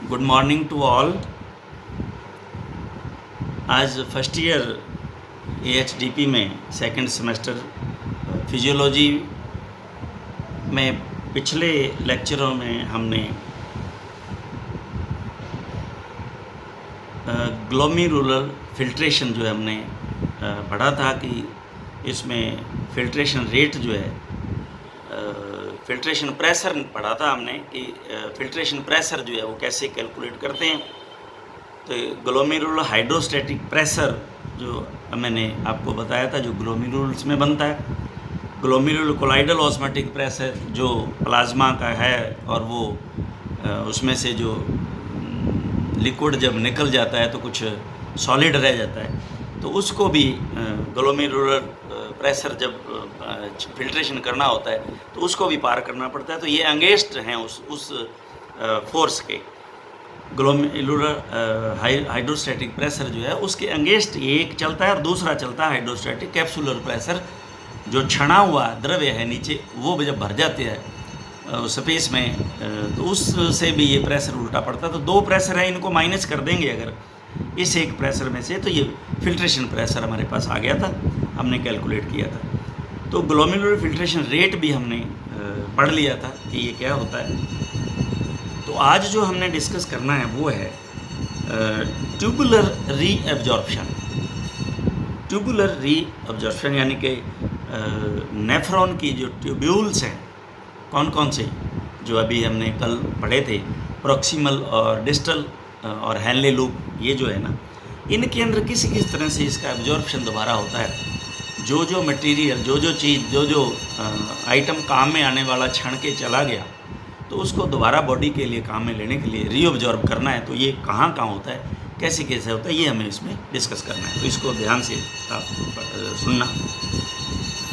Good morning to all. आज first year AHDP में second semester physiology में पिछले लेक्चरों में हमने ग्लोमेरुलर फिल्ट्रेशन जो है हमने पढ़ा था कि इसमें फिल्ट्रेशन रेट जो है फिल्ट्रेशन प्रेशर पढ़ा था हमने कि फिल्ट्रेशन प्रेशर जो है वो कैसे कैलकुलेट करते हैं। तो ग्लोमेरुलर हाइड्रोस्टैटिक प्रेशर जो मैंने आपको बताया था जो ग्लोमेरुल्स में बनता है, ग्लोमेरुलर कोलाइडल ऑस्मोटिक प्रेशर जो प्लाज्मा का है और वो उसमें से जो लिक्विड जब निकल जाता है तो कुछ सॉलिड रह जाता है, तो उसको भी ग्लोमेरुलर प्रेशर जब फिल्ट्रेशन करना होता है तो उसको भी पार करना पड़ता है। तो ये अंगेस्ट हैं उस फोर्स के। ग्लोमेरुलर हाइड्रोस्टैटिक प्रेशर जो है उसके अंगेस्ट एक चलता है और दूसरा चलता है हाइड्रोस्टैटिक कैप्सुलर प्रेशर। जो छना हुआ द्रव्य है नीचे वो जब भर जाते हैं स्पेस में तो उससे भी ये प्रेशर उल्टा पड़ता है। तो दो प्रेशर है, इनको माइनस कर देंगे अगर इस एक प्रेशर में से, तो ये फिल्ट्रेशन प्रेशर हमारे पास आ गया था, हमने कैलकुलेट किया था। तो ग्लोमेरुलर फिल्ट्रेशन रेट भी हमने पढ़ लिया था कि ये क्या होता है। तो आज जो हमने डिस्कस करना है वो है ट्यूबुलर रीअब्जॉर्प्शन। ट्यूबुलर रीअब्जॉर्प्शन यानी कि नेफ्रॉन की जो ट्यूब्यूल्स हैं, कौन कौन से जो अभी हमने कल पढ़े थे, प्रॉक्सिमल और डिस्टल और हैनले लूप, ये जो है ना, इनके अंदर किस किस तरह से इसका एब्जॉर्प्शन दोबारा होता है। जो मटेरियल जो चीज़ जो आइटम काम में आने वाला छण के चला गया तो उसको दोबारा बॉडी के लिए काम में लेने के लिए रीअब्जॉर्ब करना है। तो ये कहाँ होता है, कैसे कैसे होता है, ये हमें इसमें डिस्कस करना है। तो इसको ध्यान से आप सुनना।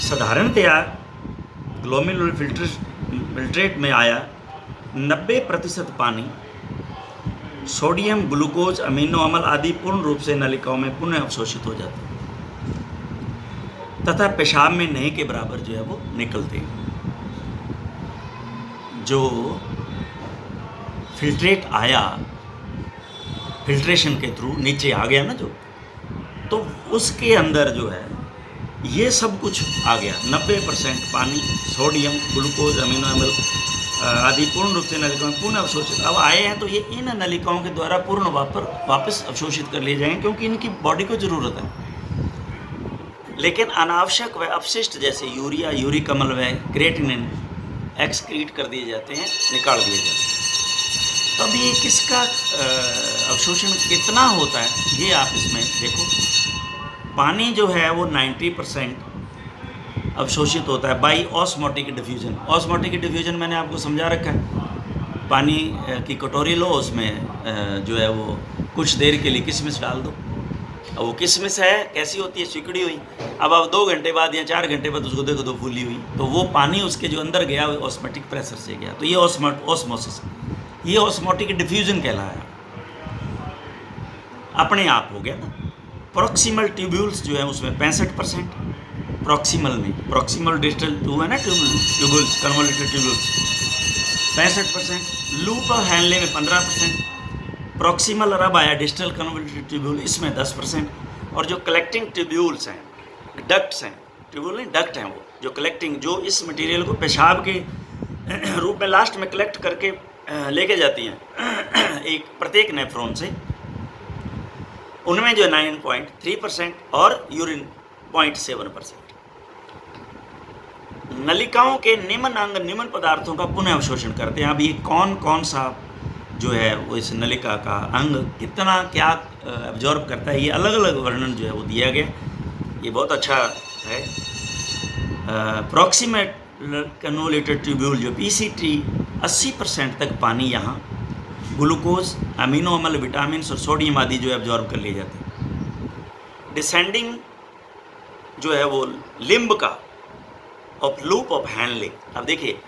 साधारणतया ग्लोमेरुलर फिल्ट्रेट में आया 90% पानी सोडियम, ग्लूकोज, अमीनो अम्ल आदि पूर्ण रूप से नलिकाओं में पुनः अवशोषित हो जाते हैं तथा पेशाब में नए के बराबर जो है वो निकलते हैं। जो फिल्ट्रेट आया फिल्ट्रेशन के थ्रू नीचे आ गया ना जो, तो उसके अंदर जो है ये सब कुछ आ गया। 90% पानी, सोडियम, ग्लूकोज, अमीनो अम्ल आदि पूर्ण रूप से नलिकाओं में पुनः अवशोषित अब आए हैं। तो ये इन नलिकाओं के द्वारा पूर्ण वापस अवशोषित कर लिए जाएंगे क्योंकि इनकी बॉडी को ज़रूरत है। लेकिन अनावश्यक व अपशिष्ट जैसे यूरिया, यूरिक अम्ल व क्रिएटिनिन एक्सक्रीट कर दिए जाते हैं, निकाल दिए जाते हैं। तो अब ये किसका अवशोषण कितना होता है ये आप इसमें देखो। पानी जो है वो 90% अवशोषित होता है by osmotic diffusion. Osmotic diffusion मैंने आपको समझा रखा है। पानी की कटोरी लो, उसमें जो है वो कुछ देर के लिए किशमिश डाल दो। अब वो किशमिश है कैसी होती है, सिकुड़ी हुई। अब आप 2 घंटे बाद या 4 घंटे बाद उसको देखो तो फूली हुई, तो वो पानी उसके जो अंदर गया वो ऑस्मोटिक प्रेशर से गया। तो ये ऑस्मोसिस, ये ऑस्मोटिक डिफ्यूजन कहलाया, अपने आप हो गया ना। प्रॉक्सिमल ट्यूब्यूल्स जो है उसमें 65%, प्रॉक्सिमल में, प्रॉक्सिमल डिस्टल जो है ना ट्यूब्यूल्स, कन्वोल्यूटेड ट्यूब्यूल्स 65%, लूप और हैनले में 15%, प्रॉक्सिमल और अब आया डिस्टल कन्वोल्यूटेड ट्यूब्यूल, इसमें 10%। और जो कलेक्टिंग ट्यूब्यूल्स हैं, डक्ट्स हैं, ट्यूब्यूल नहीं डक्ट हैं, वो जो कलेक्टिंग, जो इस मटेरियल को पेशाब के रूप में लास्ट में कलेक्ट करके लेके जाती हैं एक प्रत्येक नेफ्रॉन से, उनमें जो 9.3% और यूरिन 0.7%। नलिकाओं के निम्न अंग निम्न पदार्थों का पुनः अवशोषण करते हैं। अब ये कौन कौन सा जो है वो इस नलिका का अंग कितना क्या एब्जॉर्ब करता है, ये अलग अलग वर्णन जो है वो दिया गया। ये बहुत अच्छा है। प्रॉक्सिमेट कन्वोल्यूटेड ट्यूब्यूल जो PCT 80% तक पानी यहाँ ग्लूकोज, अमीनो अम्ल, विटामिन और सोडियम आदि जो एब्जॉर्ब कर लिए जाते हैं। डिसेंडिंग जो है वो लिम्ब का ऑफ लूप ऑफ हैनले। अब देखिए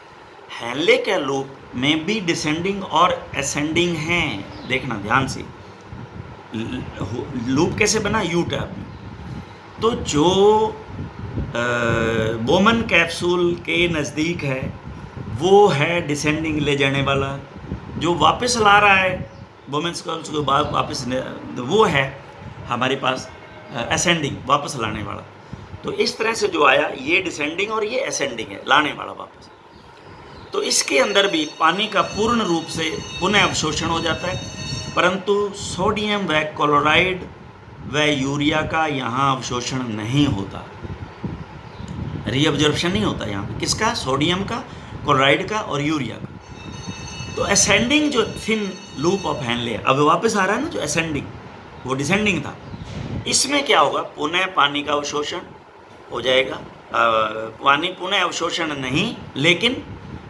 हैनले के लूप में भी डिसेंडिंग और असेंडिंग हैं, देखना ध्यान से। लूप कैसे बना, यू टैब में। तो जो बोमन कैप्सूल के नज़दीक है वो है डिसेंडिंग ले जाने वाला, जो वापस ला रहा है वुमेन्स कर्व्स को वापस वो है हमारे पास असेंडिंग, वापस लाने वाला। तो इस तरह से जो आया ये डिसेंडिंग और ये असेंडिंग है, लाने वाला वापस। तो इसके अंदर भी पानी का पूर्ण रूप से पुनः अवशोषण हो जाता है, परंतु सोडियम व क्लोराइड व यूरिया का यहाँ अवशोषण नहीं होता, रीअब्जॉर्प्शन नहीं होता यहाँ पे। किसका? सोडियम का, क्लोराइड का और यूरिया का। तो असेंडिंग जो थिन लूप ऑफ हेनले, अब वापस आ रहा है ना जो असेंडिंग, वो डिसेंडिंग था। इसमें क्या होगा? पुनः पानी का अवशोषण हो जाएगा, पानी पुनः अवशोषण नहीं, लेकिन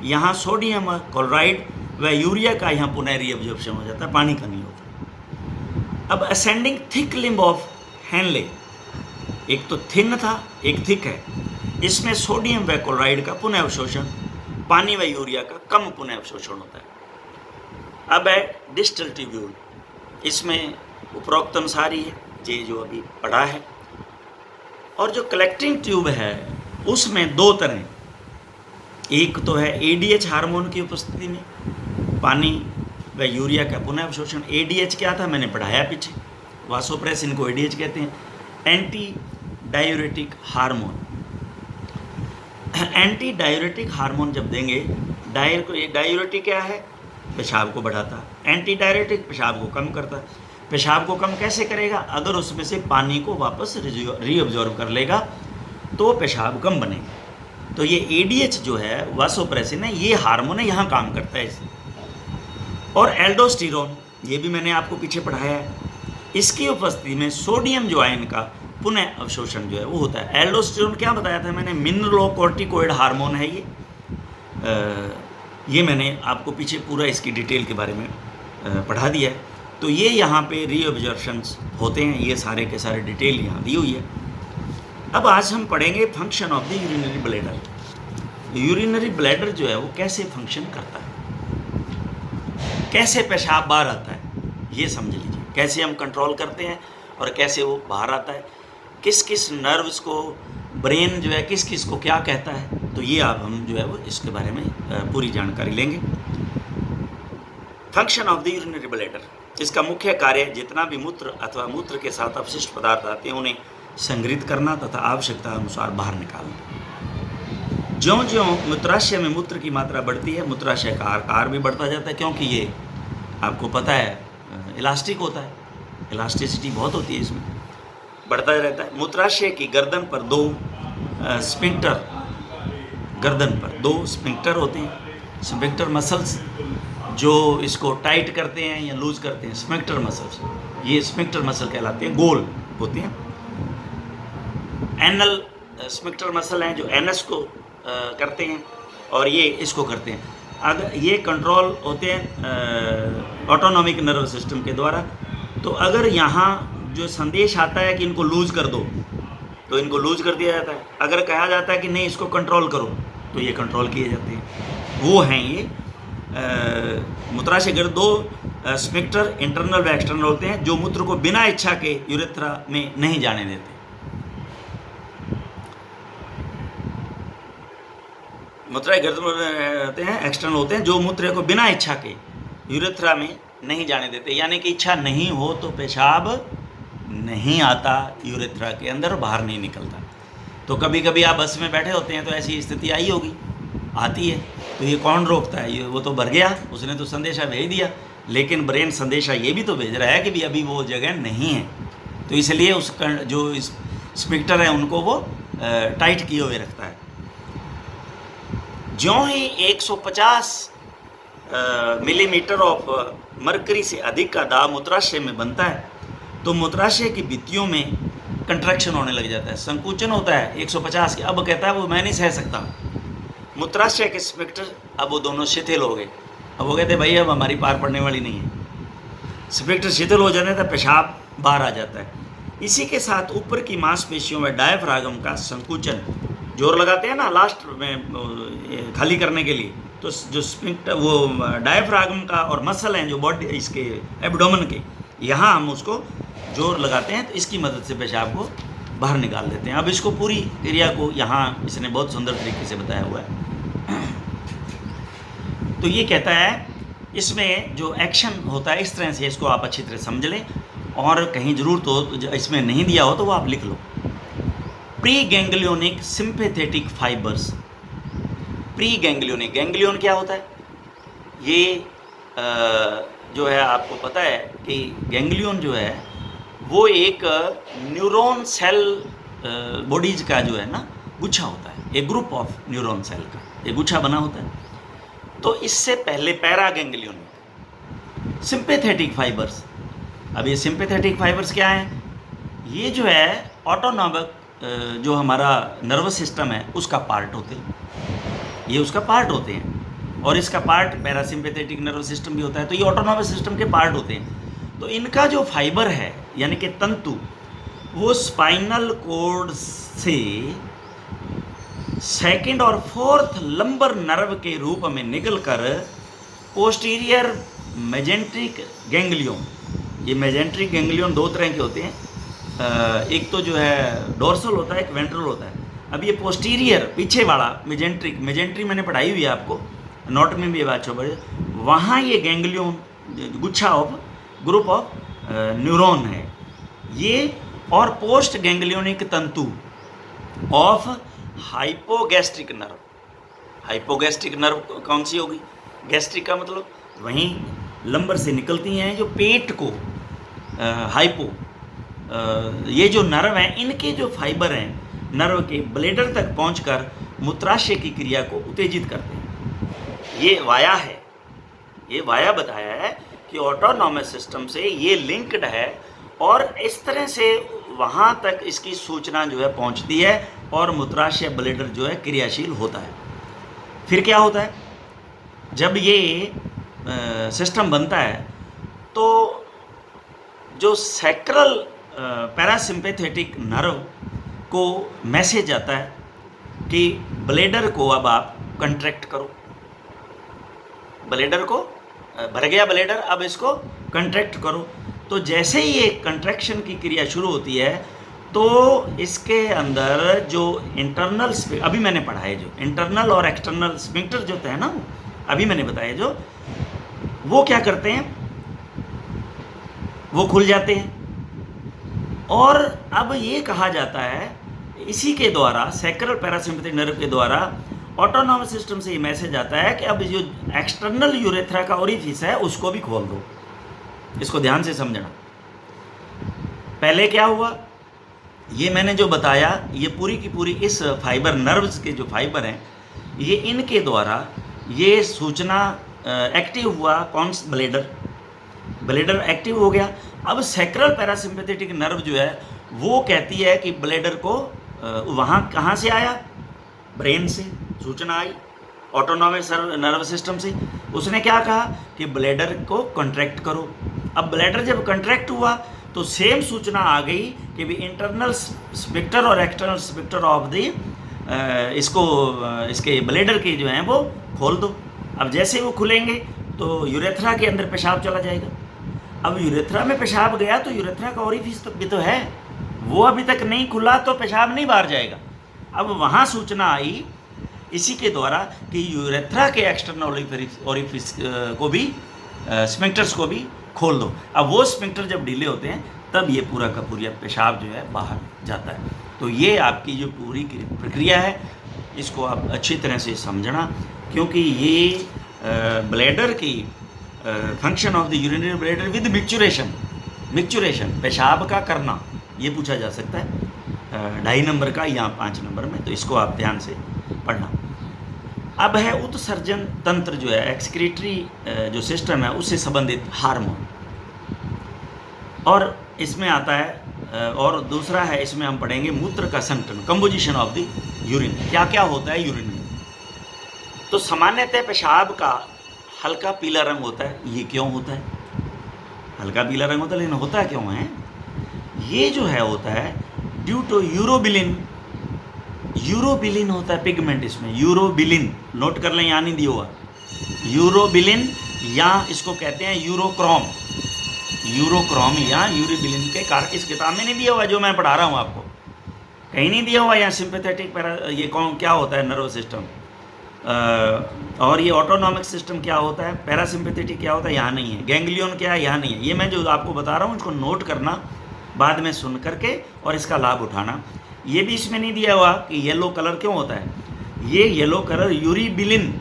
यहाँ सोडियम, क्लोराइड व यूरिया का यहाँ पुनः रीअब्जॉर्प्शन हो जाता है, पानी का नहीं होता। अब ascending thick limb of Henle, एक तो थिन था एक थिक है, इसमें सोडियम व क्लोराइड का पुनः अवशोषण, पानी व यूरिया का कम पुनः अवशोषण होता है। अब है डिस्टल ट्यूब्यूल, इसमें उपरोक्त अनुसार ही है ये जो अभी पढ़ा है। और जो कलेक्टिंग ट्यूब है उसमें दो तरह, एक तो है एडीएच हार्मोन की उपस्थिति में पानी व यूरिया का पुनः अवशोषण। एडीएच क्या था मैंने पढ़ाया पीछे, वासोप्रेस इनको एडीएच कहते हैं, anti diuretic hormone. Anti diuretic hormone जब देंगे, डायूरेटिक क्या है? पेशाब को बढ़ाता है, एंटी डायूरेटिक पेशाब को कम करता है। पेशाब को कम कैसे करेगा? अगर उसमें से पानी को वापस रीअब्जॉर्ब कर लेगा तो पेशाब कम बनेगा। तो ये एडीएच जो है वासोप्रेसिन है, ये हार्मोन है, यहाँ काम करता है इसे। और एल्डोस्टेरोन, ये भी मैंने आपको पीछे पढ़ाया है, इसकी उपस्थिति में सोडियम जो आयन का पुनः अवशोषण जो है वो होता है। एल्डोस्टेरोन क्या बताया था मैंने? मिनरलोकोर्टिकोइड हार्मोन है ये मैंने आपको पीछे पूरा इसकी डिटेल के बारे में पढ़ा दिया है। तो ये यहाँ पे रीअब्जॉर्प्शंस होते हैं, ये सारे के सारे डिटेल यहाँ दी हुई है। अब आज हम पढ़ेंगे function of the urinary bladder. Urinary bladder जो है वो कैसे फंक्शन करता है, कैसे पेशाब बाहर आता है, ये समझ लीजिए। कैसे हम कंट्रोल करते हैं और कैसे वो बाहर आता है, किस किस नर्व्स को, ब्रेन जो है किस किस को क्या कहता है, तो ये आप हम जो है वो इसके बारे में पूरी जानकारी लेंगे। Function of the urinary bladder, इसका मुख्य कार्य जितना भी मूत्र अथवा मूत्र के साथ अपशिष्ट पदार्थ आते हैं उन्हें संग्रहित करना तथा आवश्यकता अनुसार बाहर निकालना। ज्यों ज्यों मूत्राशय में मूत्र की मात्रा बढ़ती है, मूत्राशय का आकार भी बढ़ता जाता है, क्योंकि ये आपको पता है इलास्टिक होता है, इलास्टिसिटी बहुत होती है इसमें, बढ़ता रहता है। मूत्राशय की गर्दन पर दो स्फिंक्टर, गर्दन पर दो स्फिंक्टर होते हैं, स्फिंक्टर मसल्स जो इसको टाइट करते हैं या लूज करते हैं, स्फिंक्टर मसल्स, ये स्फिंक्टर मसल कहलाते हैं, गोल होते हैं। एनल स्फिंक्टर मसल हैं जो एनस को करते हैं और ये इसको करते हैं। अगर ये कंट्रोल होते हैं ऑटोनॉमिक नर्व सिस्टम के द्वारा। तो अगर यहाँ जो संदेश आता है कि इनको लूज कर दो तो इनको लूज कर दिया जाता है, अगर कहा जाता है कि नहीं इसको कंट्रोल करो तो ये कंट्रोल किए जाते हैं। वो हैं ये मूत्राशय के दो स्फिंक्टर, इंटरनल व एक्सटर्नल होते हैं, जो मूत्र को बिना इच्छा के यूरेथ्रा में नहीं जाने देते। मूत्राशय गर्दन होते हैं, एक्सटर्नल होते हैं, जो मूत्र को बिना इच्छा के यूरेथ्रा में नहीं जाने देते, यानी कि इच्छा नहीं हो तो पेशाब नहीं आता यूरेथ्रा के अंदर, बाहर नहीं निकलता। तो कभी कभी आप बस में बैठे होते हैं तो ऐसी स्थिति आई होगी, आती है, तो ये कौन रोकता है? ये वो तो भर गया, उसने तो संदेशा भेज दिया, लेकिन ब्रेन संदेशा ये भी तो भेज रहा है कि भी अभी वो जगह नहीं है, तो इसलिए उसका जो स्फिंक्टर है उनको वो टाइट किए हुए रखता है। ज्यों ही 150 मिलीमीटर ऑफ मरकरी से अधिक का दाब मूत्राशय में बनता है तो मूत्राशय की भित्तियों में कंट्रैक्शन होने लग जाता है, संकुचन होता है 150 के। अब कहता है वो मैं नहीं सह सकता, मूत्राशय के स्फिंक्टर अब वो दोनों शिथिल हो गए। अब वो कहते भाई अब हमारी पार पड़ने वाली नहीं है, स्फिंक्टर शिथिल हो जाने तो पेशाब बाहर आ जाता है। इसी के साथ ऊपर की मांसपेशियों में डायफ्रागम का संकुचन, जोर लगाते हैं ना लास्ट में खाली करने के लिए, तो जो स्फिंक्टर वो डायफ्रागम का और मसल हैं जो बॉडी इसके एब्डोमेन के, यहाँ हम उसको जोर लगाते हैं, तो इसकी मदद से पेशाब को बाहर निकाल देते हैं। अब इसको पूरी क्रिया को यहाँ इसने बहुत सुंदर तरीके से बताया हुआ है। तो ये कहता है इसमें जो एक्शन होता है इस तरह से, इसको आप अच्छी तरह समझ लें, और कहीं ज़रूरत हो इसमें नहीं दिया हो तो वो आप लिख लो। Pre ganglionic sympathetic fibres. Pre ganglionic, ganglion क्या होता है? ये जो है आपको पता है कि गैंग्लियन जो है वो एक न्यूरॉन सेल बॉडीज का जो है ना गुच्छा होता है, एक ग्रुप ऑफ न्यूरॉन सेल का एक गुच्छा बना होता है। तो इससे पहले पैरा गैंग्लियोनिक, सिंपैथेटिक फाइबर्स। अब ये सिंपैथेटिक फाइबर्स क्या हैं? ये जो है ऑटोनॉमिक जो हमारा नर्वस सिस्टम है उसका पार्ट होते हैं, ये उसका पार्ट होते हैं, और इसका पार्ट पैरासिम्पैथेटिक नर्वस सिस्टम भी होता है। तो ये ऑटोनॉमिक सिस्टम के पार्ट होते हैं। तो इनका जो फाइबर है यानी कि तंतु, वो स्पाइनल कॉर्ड से सेकंड और फोर्थ लंबर नर्व के रूप में निकलकर पोस्टीरियर मेजेंट्रिक गैंग्लियन, ये मेजेंट्रिक गैंग्लियन दो तरह के होते हैं, एक तो जो है डोर्सल होता है, एक वेंट्रल होता है। अब ये पोस्टीरियर पीछे वाला मेजेंट्रिक, मेजेंट्री मैंने पढ़ाई हुई है आपको, नोट में भी ये बात छोड़, वहाँ ये गैंग्लियन गुच्छा ऑफ ग्रुप ऑफ न्यूरॉन है ये, और पोस्ट गैंग्लियोनिक तंतु of hypogastric nerve. Hypogastric nerve कौन सी होगी? गैस्ट्रिक का मतलब वहीं लंबर से निकलती हैं जो पेट को, हाइपो, ये जो नर्व हैं इनके जो फाइबर हैं नर्व के ब्लेडर तक पहुंचकर मूत्राशय की क्रिया को उत्तेजित करते हैं। ये वाया है, ये वाया बताया है कि ऑटोनॉमस सिस्टम से ये लिंक्ड है, और इस तरह से वहाँ तक इसकी सूचना जो है पहुँचती है और मूत्राशय ब्लेडर जो है क्रियाशील होता है। फिर क्या होता है? जब ये सिस्टम बनता है तो जो सैक्रल पैरासिम्पैथेटिक नर्व को मैसेज आता है कि ब्लेडर को अब आप कंट्रैक्ट करो, ब्लेडर को भर गया ब्लेडर, अब इसको कंट्रैक्ट करो। तो जैसे ही ये कंट्रैक्शन की क्रिया शुरू होती है तो इसके अंदर जो इंटरनल, अभी मैंने पढ़ा है जो इंटरनल और एक्सटर्नल स्फिंक्टर जो है ना, अभी मैंने बताया जो, वो क्या करते हैं, वो खुल जाते हैं। और अब ये कहा जाता है इसी के द्वारा, सैक्रल पैरासिम्पैथिक नर्व के द्वारा ऑटोनॉमस सिस्टम से ये मैसेज आता है कि अब जो एक्सटर्नल यूरेथ्रा का ओरिफिस है उसको भी खोल दो। इसको ध्यान से समझना। पहले क्या हुआ, ये मैंने जो बताया, ये पूरी की पूरी इस फाइबर, नर्व्स के जो फाइबर हैं, ये इनके द्वारा ये सूचना एक्टिव हुआ। कौन सा? ब्लेडर, ब्लेडर एक्टिव हो गया। अब सैक्रल पैरासिम्पैथेटिक नर्व जो है वो कहती है कि ब्लेडर को, वहाँ कहाँ से आया? ब्रेन से सूचना आई, ऑटोनॉमिक नर्व सिस्टम से। उसने क्या कहा कि ब्लेडर को कंट्रैक्ट करो। अब ब्लेडर जब कंट्रैक्ट हुआ तो सेम सूचना आ गई कि भी इंटरनल स्फिंक्टर और एक्सटर्नल स्फिंक्टर ऑफ द इसके ब्लेडर के जो हैं वो खोल दो। अब जैसे वो खुलेंगे तो यूरेथ्रा के अंदर पेशाब चला जाएगा। अब यूरेथ्रा में पेशाब गया तो यूरेथ्रा का ओरिफिस भी तो है, वो अभी तक नहीं खुला तो पेशाब नहीं बाहर जाएगा। अब वहाँ सूचना आई इसी के द्वारा कि यूरेथ्रा के एक्सटर्नल ओरिफिस को भी, स्फिंक्टर्स को भी खोल दो। अब वो स्फिंक्टर जब ढीले होते हैं तब ये पूरा का पूरा पेशाब जो है बाहर जाता है। तो ये आपकी जो पूरी प्रक्रिया है इसको आप अच्छी तरह से समझना, क्योंकि ये ब्लैडर की function of the urinary bladder with micturition, पेशाब का करना, ये पूछा जा सकता है 2.5 नंबर का या 5 नंबर में। तो इसको आप ध्यान से पढ़ना। अब है उत्सर्जन तंत्र जो है, एक्सक्रीटरी जो सिस्टम है उससे संबंधित हार्मोन, और इसमें आता है, और दूसरा है इसमें हम पढ़ेंगे मूत्र का संगठन, कंपोजिशन ऑफ द यूरिन, क्या क्या होता है यूरिन में। तो सामान्यतः पेशाब का हल्का पीला रंग होता है। ये क्यों होता है? हल्का पीला रंग होता है, लेकिन होता क्यों है? ये जो है होता है ड्यू टू यूरोबिलिन। यूरोबिलिन होता है पिगमेंट इसमें, यूरोबिलिन, नोट कर लें, यहाँ नहीं दिया हुआ यूरोबिलिन, या इसको कहते हैं यूरोक्रोम, यूरोक्रोम या यूरोबिलिन के कारण। इस किताब में नहीं दिया हुआ जो मैं पढ़ा रहा हूँ आपको, कहीं नहीं दिया हुआ। यहाँ सिंपैथेटिक पैरा, ये कौन क्या होता है नर्व सिस्टम, और ये ऑटोनॉमिक सिस्टम क्या होता है, पैरासिम्पैथेटिक क्या होता है, यहाँ नहीं है। गैंग्लियन क्या है, यहाँ नहीं है। ये मैं जो आपको बता रहा हूँ इसको नोट करना, बाद में सुन करके और इसका लाभ उठाना। ये भी इसमें नहीं दिया हुआ कि येलो कलर क्यों होता है। ये येलो कलर यूरिबिलिन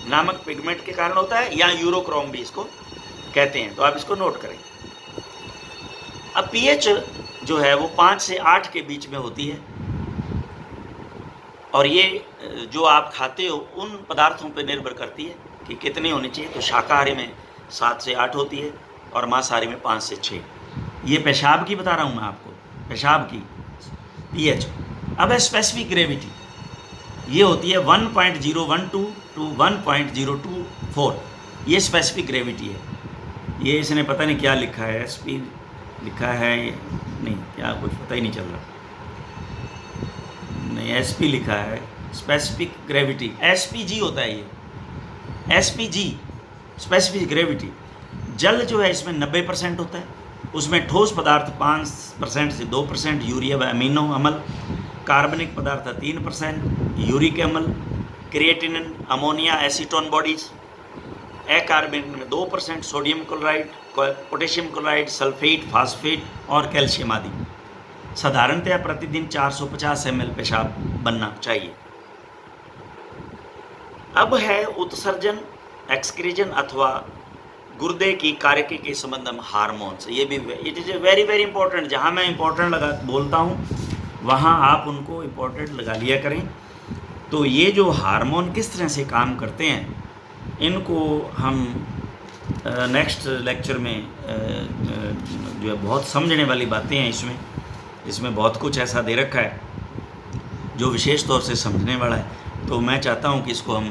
नामक पिगमेंट के कारण होता है, या यूरोक्रोम भी इसको कहते हैं, तो आप इसको नोट करें। अब पीएच जो है वो 5 से 8 के बीच में होती है, और ये जो आप खाते हो उन पदार्थों पर निर्भर करती है कि कितनी होनी चाहिए। तो शाकाहारी में 7 से 8 होती है और मांसाहारी में 5 से 6। ये पेशाब की बता रहा हूँ मैं आपको, पेशाब की पीएच। अब है स्पेसिफिक ग्रेविटी, ये होती है 1.012 टू 1.024। ये स्पेसिफिक ग्रेविटी है। ये इसने पता नहीं क्या लिखा है, एसपी लिखा है नहीं, क्या कुछ पता ही नहीं चल रहा। नहीं, एसपी लिखा है, स्पेसिफिक ग्रेविटी, एसपीजी होता है ये, एसपीजी स्पेसिफिक ग्रेविटी। जल जो है इसमें 90% होता है, उसमें ठोस पदार्थ 5% से 2%, यूरिया व अमीनो अम्ल, कार्बनिक पदार्थ 3%, यूरिक अम्ल, क्रिएटिनिन, अमोनिया, एसीटोन बॉडीज, अकार्बनिक में 2%, sodium chloride, potassium chloride, sulphate, phosphate और कैल्शियम आदि। साधारणतया प्रतिदिन 450 ml पेशाब बनना चाहिए। अब है उत्सर्जन, एक्सक्रीजन अथवा गुर्दे की कार्यकी के संबंध में हार्मोन्स। ये भी it is very very important. जहाँ मैं इंपॉर्टेंट बोलता हूँ वहाँ आप उनको इम्पोर्टेंट लगा लिया करें। तो ये जो हार्मोन किस तरह से काम करते हैं, इनको हम नेक्स्ट लेक्चर में जो है बहुत समझने वाली बातें हैं इसमें बहुत कुछ ऐसा दे रखा है जो विशेष तौर से समझने वाला है। तो मैं चाहता हूँ कि इसको हम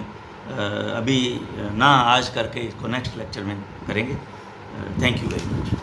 अभी ना आज करके इसको नेक्स्ट लेक्चर में करेंगे। Thank you very much.